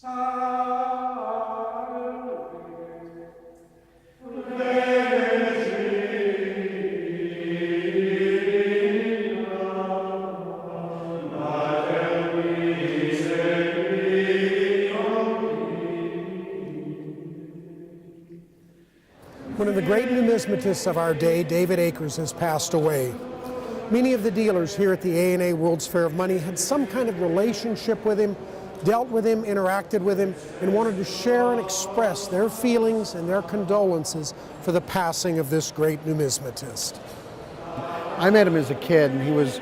One of the great numismatists of our day, David Akers, has passed away. Many of the dealers here at the A&A World's Fair of Money had some kind of relationship with him, dealt with him, interacted with him, and wanted to share and express their feelings and their condolences for the passing of this great numismatist. I met him as a kid, and he was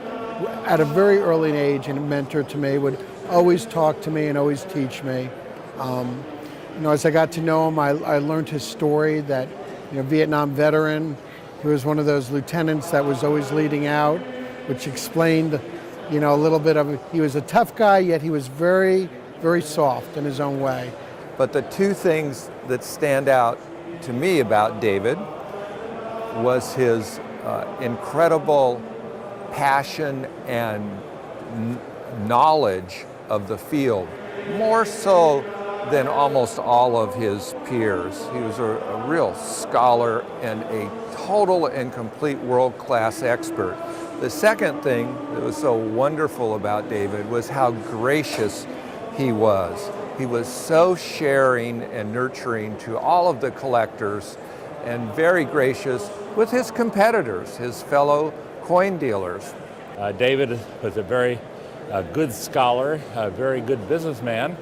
at a very early age and a mentor to me, would always talk to me and always teach me. As I got to know him, I learned his story that, Vietnam veteran. He was one of those lieutenants that was always leading out, which explained, a little bit of, he was a tough guy, yet he was very, very soft in his own way. But the two things that stand out to me about David was his incredible passion and knowledge of the field, more so than almost all of his peers. He was a real scholar and a total and complete world-class expert. The second thing that was so wonderful about David was how gracious he was. He was so sharing and nurturing to all of the collectors and very gracious with his competitors, his fellow coin dealers. David was a very good scholar, a very good businessman.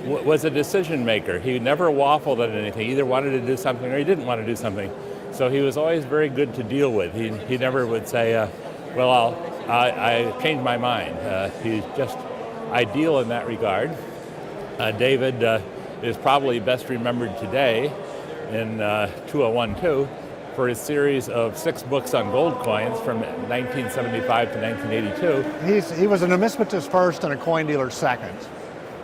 Was a decision maker. He never waffled at anything. He either wanted to do something or he didn't want to do something. So he was always very good to deal with. He never would say, I changed my mind. He's just ideal in that regard. David is probably best remembered today in 2012 for his series of 6 books on gold coins from 1975 to 1982. He was a numismatist first and a coin dealer second.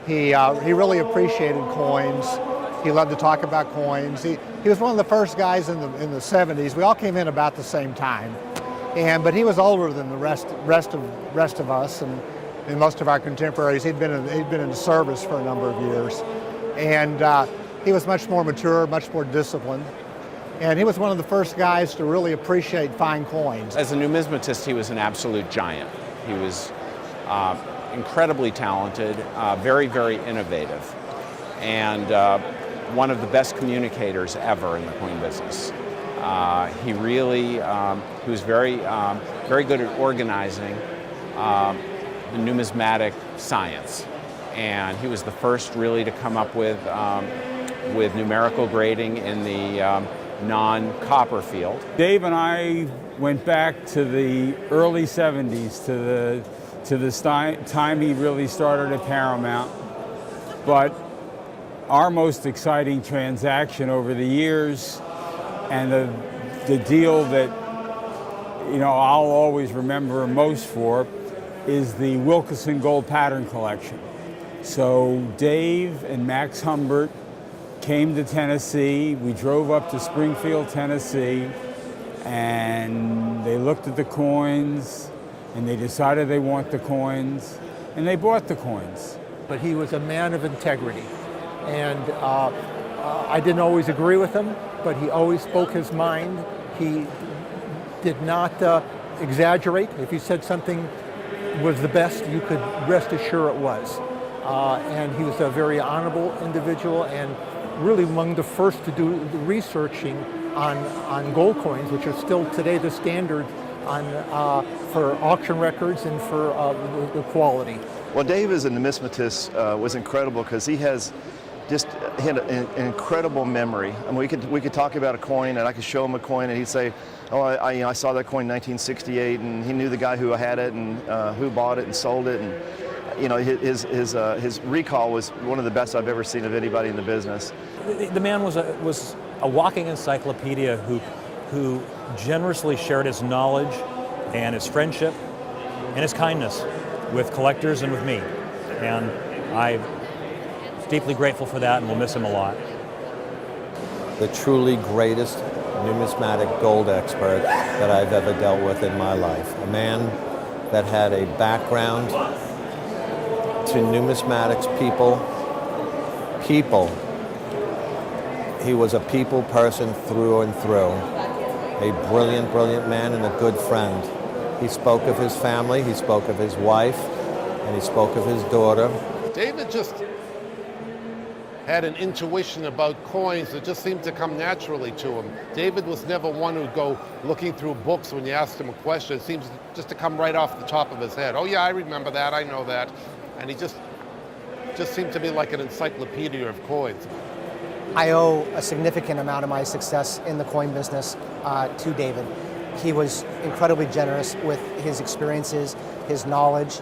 He really appreciated coins. He loved to talk about coins. He was one of the first guys in the 70s. We all came in about the same time, but he was older than the rest of us and most of our contemporaries. He'd been in the service for a number of years, and he was much more mature, much more disciplined. And he was one of the first guys to really appreciate fine coins. As a numismatist, he was an absolute giant. He was incredibly talented, very, very innovative, and one of the best communicators ever in the coin business. He was very good at organizing the numismatic science, and he was the first really to come up with numerical grading in the non-copper field. Dave and I went back to the early 70s, to the time he really started at Paramount. But our most exciting transaction over the years, and the deal that I'll always remember most for, is the Wilkinson Gold Pattern Collection. So Dave and Max Humbert came to Tennessee. We drove up to Springfield, Tennessee, and they looked at the coins, and they decided they want the coins, and they bought the coins. But he was a man of integrity, and I didn't always agree with him, but he always spoke his mind. He did not exaggerate. If he said something was the best, you could rest assured it was. And he was a very honorable individual, and really among the first to do the researching on gold coins, which are still today the standard for auction records and for the quality. Well, Dave as a numismatist was incredible because he had an incredible memory. I mean, we could talk about a coin, and I could show him a coin, and he'd say, "Oh, I saw that coin in 1968," and he knew the guy who had it and who bought it and sold it, and his recall was one of the best I've ever seen of anybody in the business. The man was a walking encyclopedia who generously shared his knowledge and his friendship and his kindness with collectors and with me. And I'm deeply grateful for that, and we'll miss him a lot. The truly greatest numismatic gold expert that I've ever dealt with in my life. A man that had a background to numismatics people. He was a people person through and through. A brilliant, brilliant man and a good friend. He spoke of his family, he spoke of his wife, and he spoke of his daughter. David just had an intuition about coins that just seemed to come naturally to him. David was never one who'd go looking through books when you asked him a question. It seems just to come right off the top of his head. Oh yeah, I remember that, I know that. And he just seemed to be like an encyclopedia of coins. I owe a significant amount of my success in the coin business to David. He was incredibly generous with his experiences, his knowledge.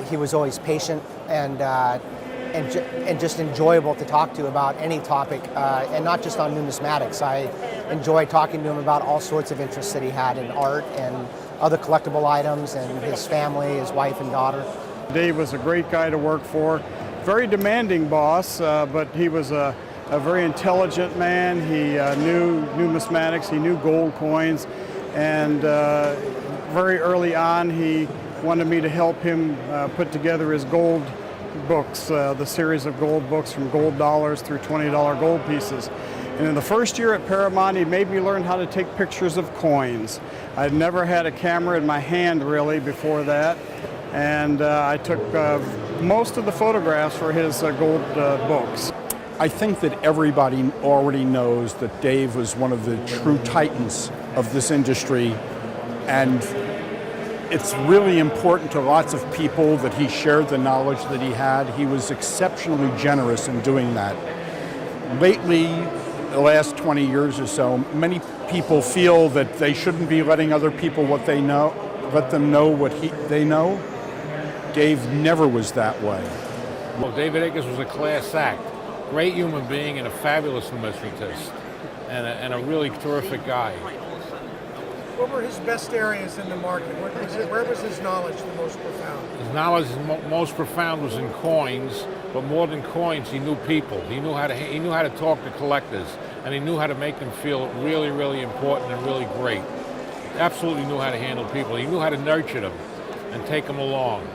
He was always patient and just enjoyable to talk to about any topic, and not just on numismatics. I enjoyed talking to him about all sorts of interests that he had in art and other collectible items and his family, his wife and daughter. Dave was a great guy to work for. Very demanding boss, but he was a very intelligent man. He knew numismatics, he knew gold coins, and very early on he wanted me to help him put together his gold books, the series of gold books from gold dollars through $20 gold pieces. And in the first year at Paramount, he made me learn how to take pictures of coins. I'd never had a camera in my hand really before that, and I took most of the photographs for his gold books. I think that everybody already knows that Dave was one of the true titans of this industry, and it's really important to lots of people that he shared the knowledge that he had. He was exceptionally generous in doing that. Lately, the last 20 years or so, many people feel that they shouldn't be letting other people what they know, let them know what they know. Dave never was that way. Well, David Akers was a class act. Great human being and a fabulous numismatist, and a really terrific guy. What were his best areas in the market? Where was his knowledge the most profound? His knowledge most profound was in coins, but more than coins, he knew people. He knew how to talk to collectors, and he knew how to make them feel really, really important and really great. Absolutely knew how to handle people. He knew how to nurture them and take them along.